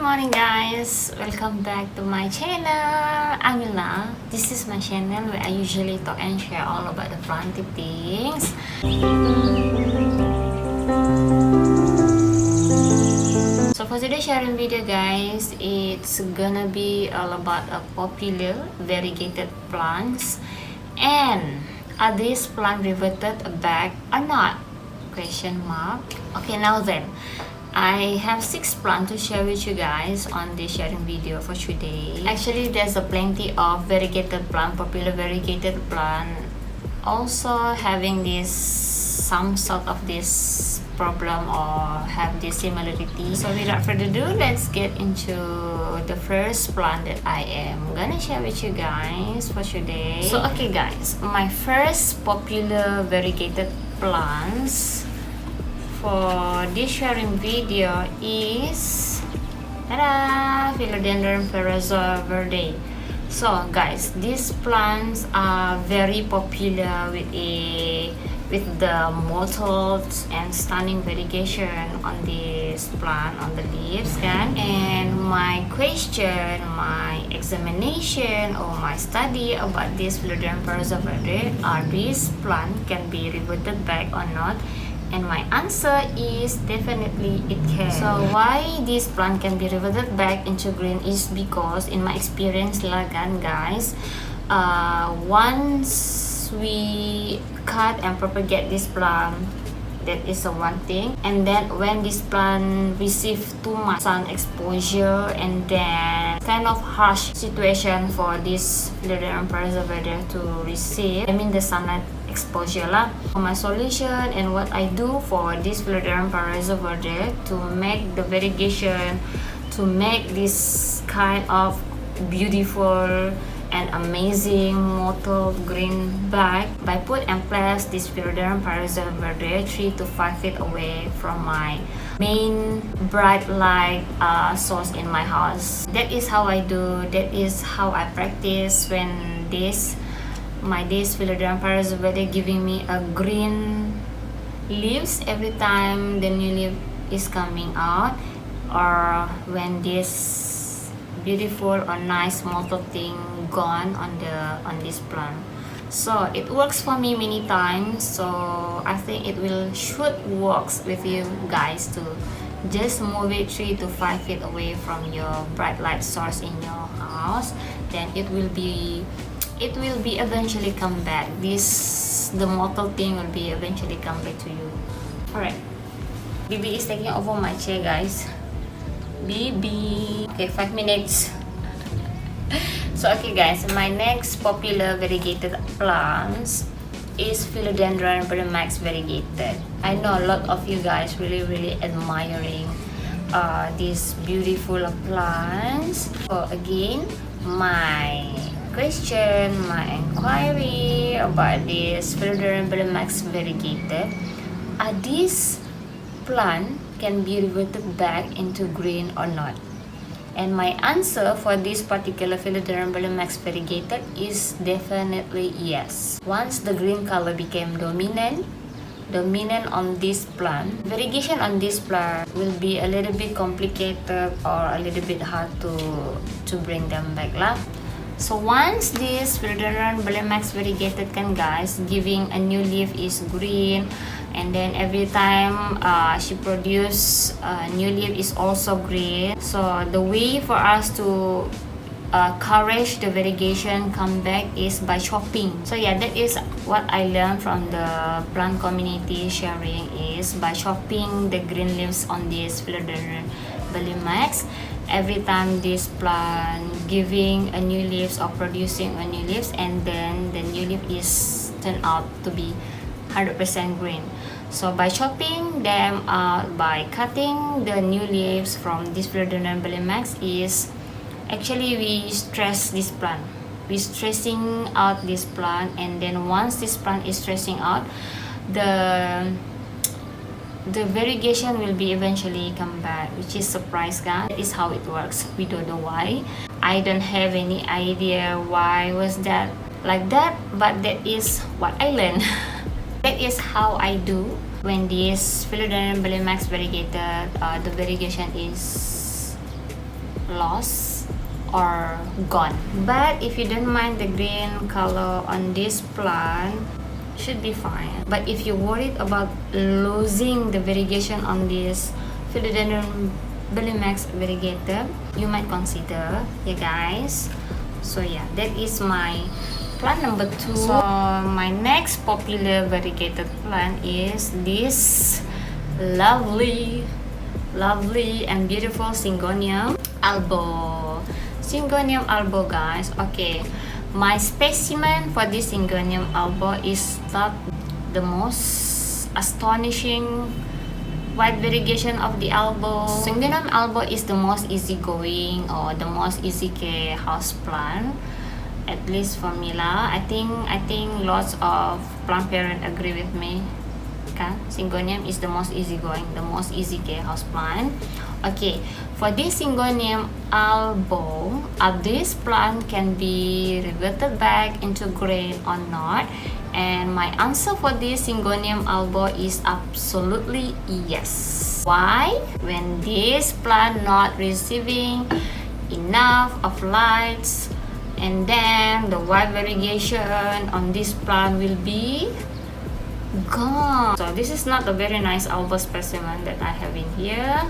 morning guys, welcome back to my channel. Amila. This is my channel where I usually talk and share all about the planting things. So for today's sharing video guys, it's gonna be all about a popular variegated plants. And are these plants reverted back or not? Question mark. Okay, now then, I have 6 plants to share with you guys on this sharing video for today. Actually, there's a plenty of variegated plant, popular variegated plant, also having this some sort of this problem or have this similarity. So without further ado, let's get into the first plant that I am gonna share with you guys for today. So okay guys, my first popular variegated plants for this sharing video is Philodendron Perez Everday. So guys, these plants are very popular with the mottled and stunning variegation on this plant, on the leaves kan. And my question, my examination or my study about this Philodendron Perez Everday, are these plant can be reverted back or not? And my answer is definitely it can. So why this plant can be reverted back into green is because in my experience lah kan guys, once we cut and propagate this plant, that is one thing. And then when this plant receive too much sun exposure and then kind of harsh situation for this Philodendron Perez to receive, I mean the sunlight exposure lah. My solution and what I do for this Philodendron Perez to make the variegation, to make this kind of beautiful and amazing mottled green back, by put and place this Philodendron Perez 3 to 5 feet away from my main bright light source in my house. That is how I do, that is how I practice when this Philodendron Perez giving me a green leaves every time the new leaf is coming out, or when this beautiful or nice mottled thing gone on this plant. So it works for me many times, so I think it should works with you guys too. Just move it 3 to 5 feet away from your bright light source in your house, then it will be eventually come back. The mottled thing will be eventually come back to you. Alright, BB is taking over my chair guys. BB. Okay, 5 minutes. So okay guys, my next popular variegated plants is Philodendron variegated. I know a lot of you guys really admiring these beautiful plants. So again, my question, my inquiry about this Philodendron variegated, are these plant can be reverted back into green or not? And my answer for this particular Philodendron variegated is definitely yes. Once the green color became dominant on this plant, variegation on this plant will be a little bit complicated or a little bit hard to bring them back lah. So once this Philodendron variegated kan guys, giving a new leaf is green, and then every time she produce a new leaf is also green. So the way for us to encourage the variegation come back is by chopping. So yeah, that is what I learned from the plant community sharing, is by chopping the green leaves on this Philodendron every time this plant giving a new leaves or producing a new leaves, and then the new leaf is turned out to be 100% green. So by chopping them out, by cutting the new leaves from this Philodendron is actually we stress this plant. We stressing out this plant, and then once this plant is stressing out, the variegation will be eventually come back, which is surprise guys. That is how it works. We don't know why. I don't have any idea why was that like that, but that is what I learned. That is how I do when this Philodendron variegated, the variegation is lost or gone. But if you don't mind the green color on this plant, should be fine. But if you're worried about losing the variegation on this Philodendron Bellimax variegated, you might consider, yeah guys. So yeah, that is my plant number 2. So my next popular variegated plant is this lovely and beautiful Syngonium albo. Syngonium albo, guys. Okay, my specimen for this Syngonium albo is not the most astonishing wide variegation of the albo. Syngonium albo is the most easygoing or the most easy care house plant, at least for me lah. I think lots of plant parents agree with me. Okay, Syngonium is the most easygoing, the most easy care house plant. Okay, for this Syngonium albo, this plant can be reverted back into grain or not. And my answer for this Syngonium albo is absolutely yes. Why? When this plant not receiving enough of lights, and then the wide variegation on this plant will be gone. So this is not a very nice albo specimen that I have in here,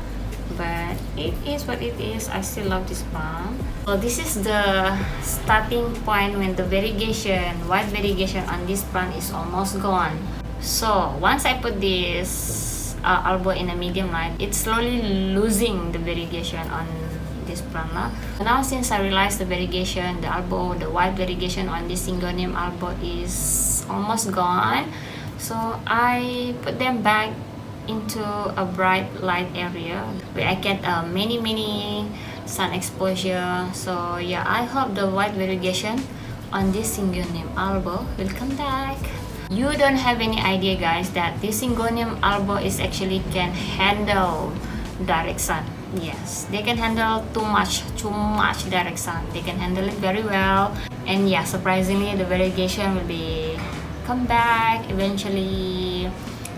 but it is what it is. I still love this plant. So this is the starting point when the wide variegation on this plant is almost gone. So once I put this albo in a medium light, it's slowly losing the variegation on this plant. Now since I realized the variegation, the wide variegation on this Syngonium albo is almost gone, so I put them back into a bright light area where I get many sun exposure. So yeah, I hope the wide variegation on this Syngonium albo will come back. You don't have any idea, guys, that this Syngonium albo is actually can handle direct sun. Yes, they can handle too much direct sun. They can handle it very well. And yeah, surprisingly, the variegation will be come back eventually.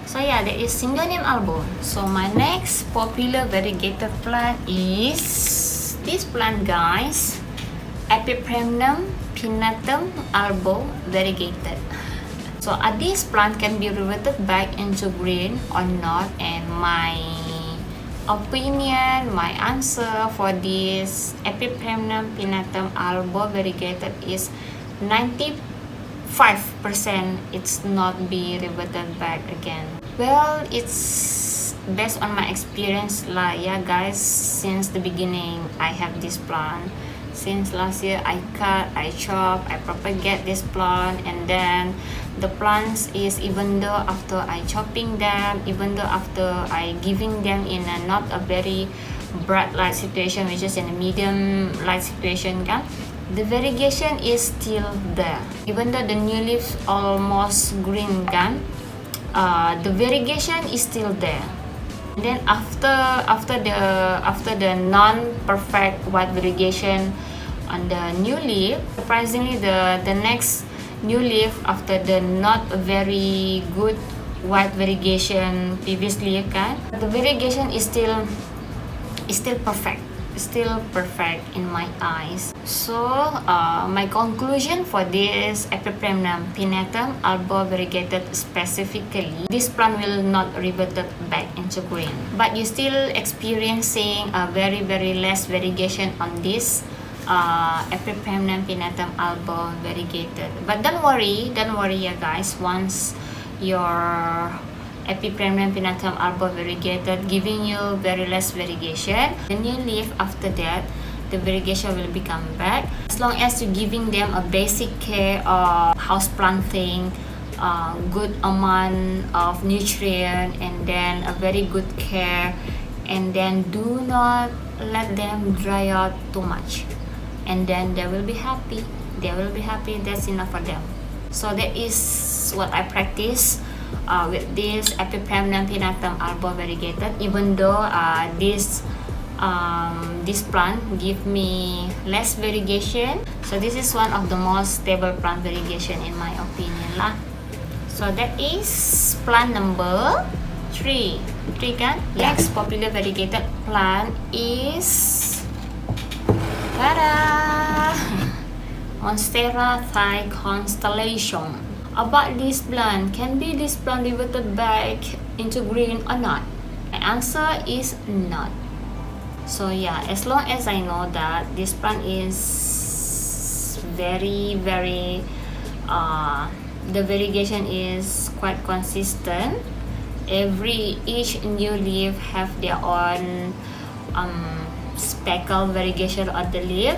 So yeah, that is Syngonium albo. So my next popular variegated plant is this plant, guys, Epipremnum pinnatum albo variegated. So this plant can be reverted back into green or not, and my opinion, my answer for this Epipremnum pinnatum albo variegated is 95% it's not be reverted back again. Well, it's based on my experience lah, yeah guys. Since the beginning I have this plant. Since last year I cut, I chop, I propagate this plant, and then the plants is, even though after I chopping them, even though after I giving them in a not a very bright light situation, which is in a medium light situation kan, the variegation is still there. Even though the new leaves almost green kan, the variegation is still there. And then after the non-perfect white variegation on the new leaf, surprisingly the next new leaf after the not very good white variegation previously kan, the variegation is still perfect. Still perfect in my eyes. So my conclusion for this Epipremnum pinnatum albo variegated specifically, this plant will not revert back into green, but you still experiencing a very less variegation on this Epipremnum pinnatum albo variegated. But don't worry yeah guys, once your Epipremnum pinnatum albo variegated giving you very less variegation, the new leaf after that, the variegation will become back. As long as you're giving them a basic care of house planting, good amount of nutrient, and then a very good care, and then do not let them dry out too much, and then they will be happy. That's enough for them. So that is what I practice with this Epipremnum pinnatum albo variegated. Even though this plant give me less variegation, so this is one of the most stable plant variegation in my opinion lah. So that is plant number 3 kan? Yeah. Next popular variegated plant is Ta-da! Monstera Thai constellation. About this plant, can be this plant reverted back into green or not? The answer is not. So yeah, as long as I know that this plant is very the variegation is quite consistent. Each new leaf have their own speckle variegation on the leaf,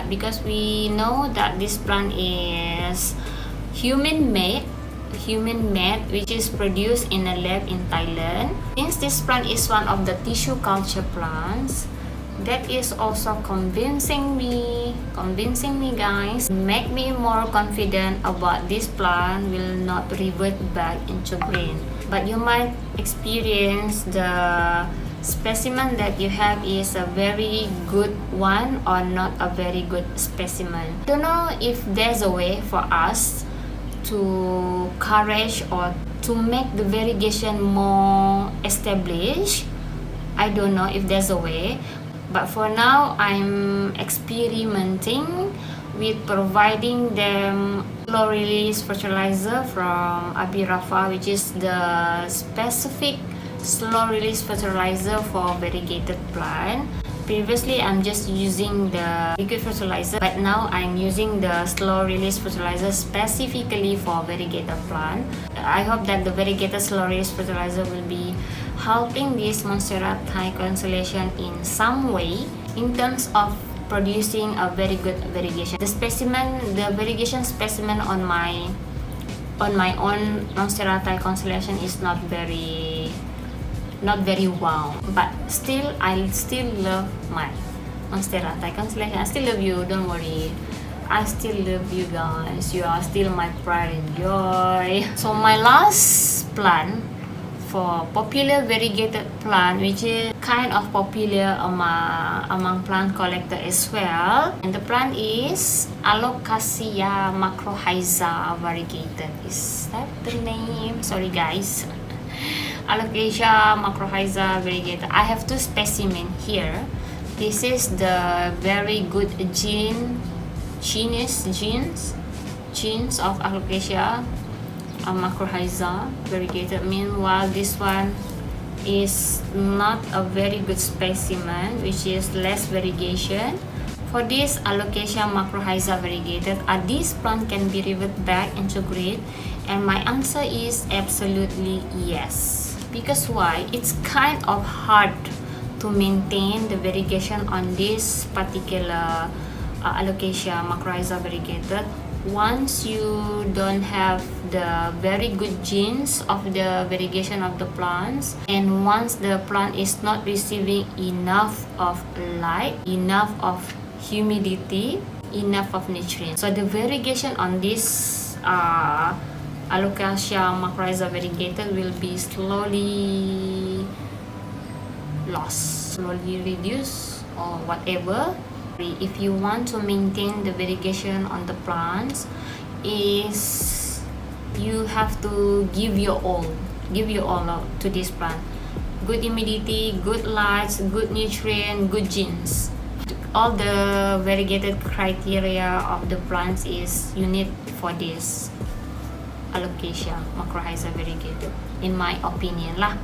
because we know that this plant is human made, which is produced in a lab in Thailand. Since this plant is one of the tissue culture plants, that is also convincing me guys, make me more confident about this plant will not revert back into green. But you might experience the specimen that you have is a very good one or not a very good specimen. Don't know if there's a way for us to encourage or to make the variegation more established. I don't know if there's a way, but for now I'm experimenting with providing them slow release fertilizer from Abirafa, which is the specific slow release fertilizer for variegated plant. Previously I'm just using the liquid fertilizer, but now I'm using the slow release fertilizer specifically for variegated plant. I hope that the variegated slow release fertilizer will be helping this Monstera Thai constellation in some way in terms of producing a very good variegation. The variegation specimen on my own Monstera Thai constellation is not very wow, but still I still love my Monstera Thai constellation. I still love you, don't worry. I still love you guys. You are still my pride and joy. So my last plant for popular variegated plant, which is kind of popular among plant collector as well, and the plant is Cassia Macroheiser variegated. Is that the name? Sorry guys. Alocasia Macroheiser variegated. I have two specimens here. This is the very good genes of Alocasia Macroheiser variegated. Meanwhile, this one is not a very good specimen, which is less variegation. For this Alocasia Macroheiser variegated, this plant can be reverted back into green? And my answer is absolutely yes. Because why? It's kind of hard to maintain the variegation on this particular Alocasia Macroheiser variegated once you don't have the very good genes of the variegation of the plants, and once the plant is not receiving enough of light, enough of humidity, enough of nutrients. So the variegation on this Alocasia Macroheiser variegated will be slowly lost, slowly reduced, or whatever. If you want to maintain the variegation on the plants, is you have to give your all to this plant. Good humidity, good lights, good nutrient, good genes. All the variegated criteria of the plants is you need for this Alocasia Macroheiser variegated, in my opinion lah.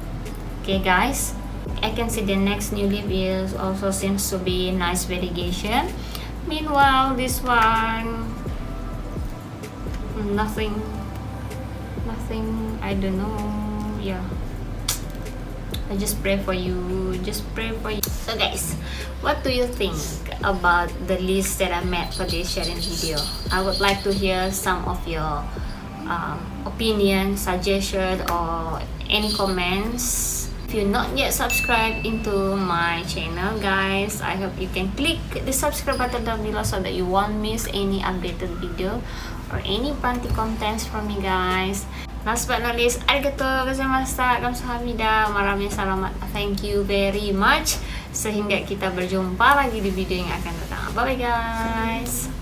Okay guys, I can see the next new leaf is also seems to be nice variegation. Meanwhile, this one nothing, I don't know. Yeah, I just pray for you, So guys, what do you think about the list that I made for this sharing video? I would like to hear some of your opinion, suggestion, or any comments. If you're not yet subscribed into my channel guys, I hope you can click the subscribe button down below so that you won't miss any updated video or any planting contents from me guys. Last but not least, arigato gozaimashita, kamsahamnida, maraming salamat, thank you very much. Sehingga kita berjumpa lagi di video yang akan datang. Bye bye guys.